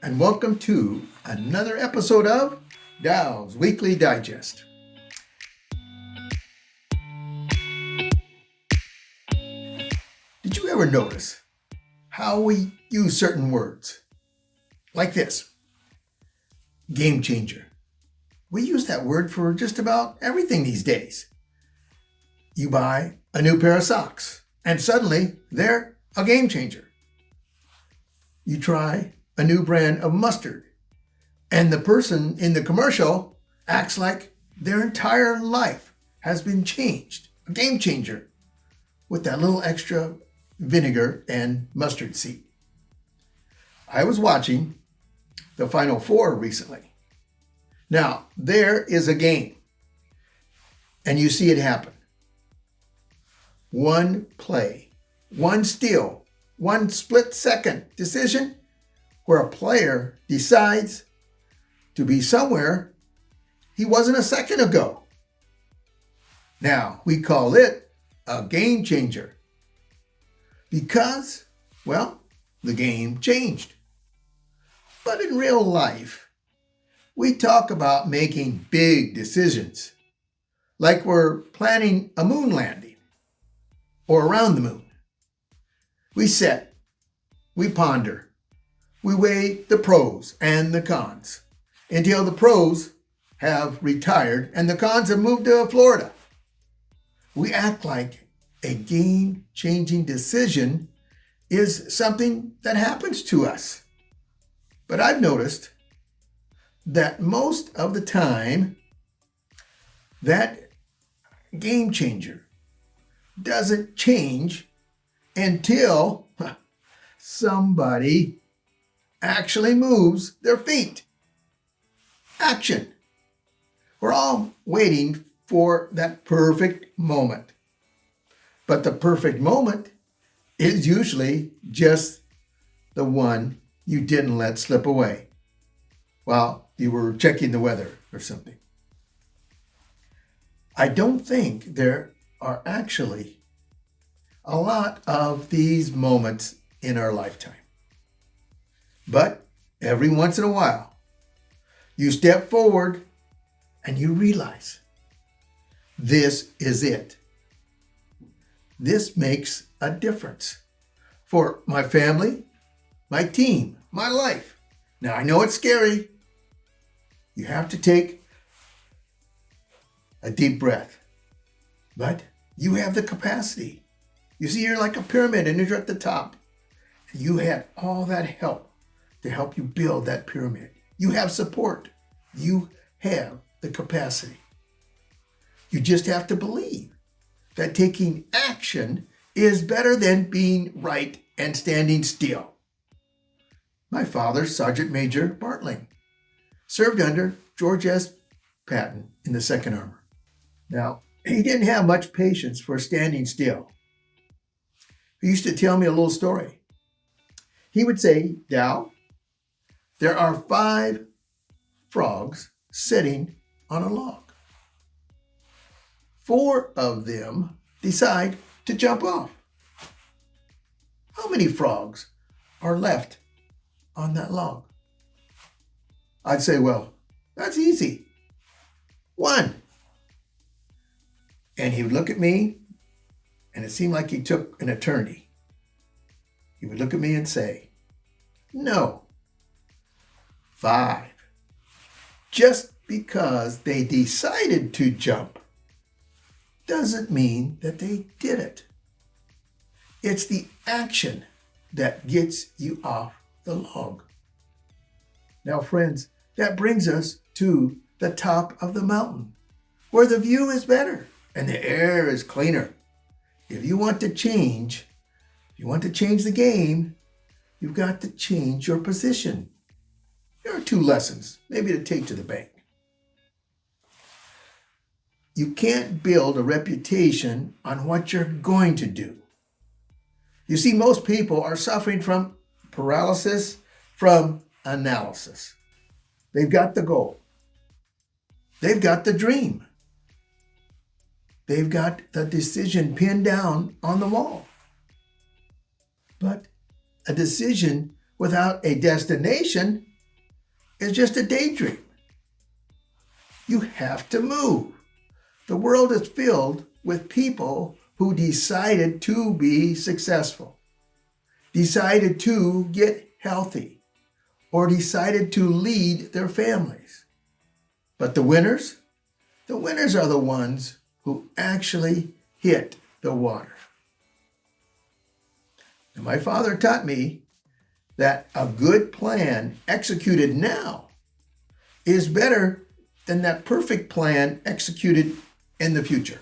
and welcome to another episode of Dow's Weekly Digest. Did you ever notice how we use certain words? Like this, game changer. We use that word for just about everything these days. You buy a new pair of socks, and suddenly they're a game changer. You try a new brand of mustard, and the person in the commercial acts like their entire life has been changed. A game changer with that little extra vinegar and mustard seed. I was watching the Final Four recently. Now, there is a game, and you see it happen. One play, one steal, one split-second decision where a player decides to be somewhere he wasn't a second ago. Now, we call it a game changer because, well, the game changed. But in real life, we talk about making big decisions, like we're planning a moon landing or around the moon. We sit, we ponder, we weigh the pros and the cons until the pros have retired and the cons have moved to Florida. We act like a game-changing decision is something that happens to us. But I've noticed that most of the time, that game changer doesn't change until somebody actually moves their feet. Action. We're all waiting for that perfect moment. But the perfect moment is usually just the one you didn't let slip away while you were checking the weather or something. I don't think there are actually a lot of these moments in our lifetime. But every once in a while, you step forward and you realize this is it. This makes a difference for my family, my team, my life. Now, I know it's scary. You have to take a deep breath, but you have the capacity. You see, you're like a pyramid and you're at the top. And you had all that help to help you build that pyramid. You have support. You have the capacity. You just have to believe that taking action is better than being right and standing still. My father, Sergeant Major Bartling, served under George S. Patton in the 2nd Armor. Now, he didn't have much patience for standing still. He used to tell me a little story. He would say, "Dow, there are 5 frogs sitting on a log. 4 of them decide to jump off. How many frogs are left on that log?" I'd say, "Well, that's easy. 1. And he would look at me, and it seemed like he took an eternity. He would look at me and say, "No, 5. Just because they decided to jump doesn't mean that they did it. It's the action that gets you off the log." Now, friends, that brings us to the top of the mountain, where the view is better and the air is cleaner. If you want to change the game, you've got to change your position. There are 2 lessons, maybe to take to the bank. You can't build a reputation on what you're going to do. You see, most people are suffering from paralysis from analysis. They've got the goal. They've got the dream. They've got the decision pinned down on the wall. But a decision without a destination is just a daydream. You have to move. The world is filled with people who decided to be successful, decided to get healthy, or decided to lead their families. But the winners are the ones who actually hit the water. And my father taught me that a good plan executed now is better than that perfect plan executed in the future.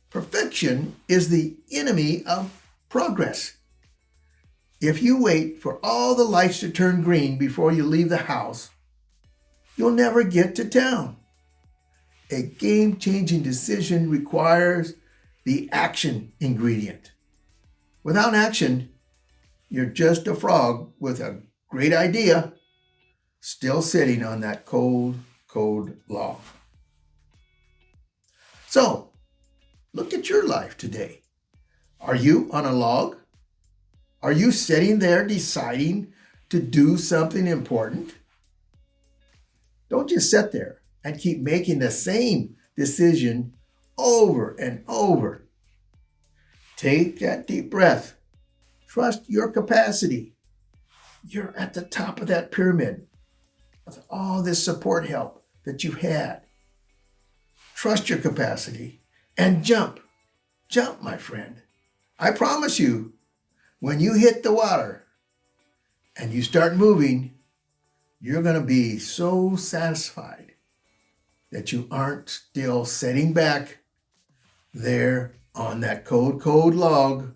Perfection is the enemy of progress. If you wait for all the lights to turn green before you leave the house, you'll never get to town. A game-changing decision requires the action ingredient. Without action, you're just a frog with a great idea, still sitting on that cold, cold log. So, look at your life today. Are you on a log? Are you sitting there deciding to do something important? Don't just sit there and keep making the same decision over and over. Take that deep breath. Trust your capacity. You're at the top of that pyramid with all this support help that you've had. Trust your capacity and jump. Jump, my friend. I promise you, when you hit the water and you start moving, you're going to be so satisfied that you aren't still sitting back there on that cold, cold log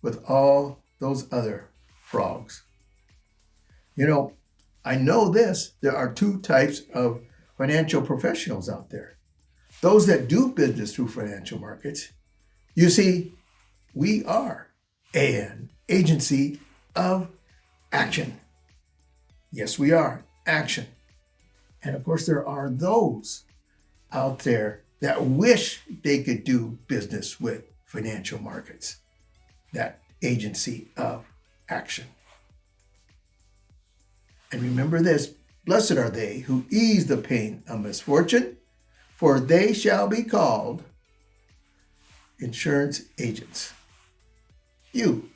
with all those other frogs. You know, I know this. There are two types of financial professionals out there. Those that do business through financial markets. You see, we are an agency of action. Yes, we are. Action. And of course, there are those out there that wish they could do business with financial markets. That agency of action. And remember this, blessed are they who ease the pain of misfortune, for they shall be called insurance agents. You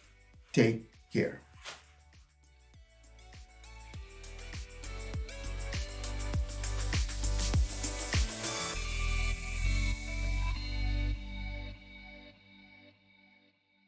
take care.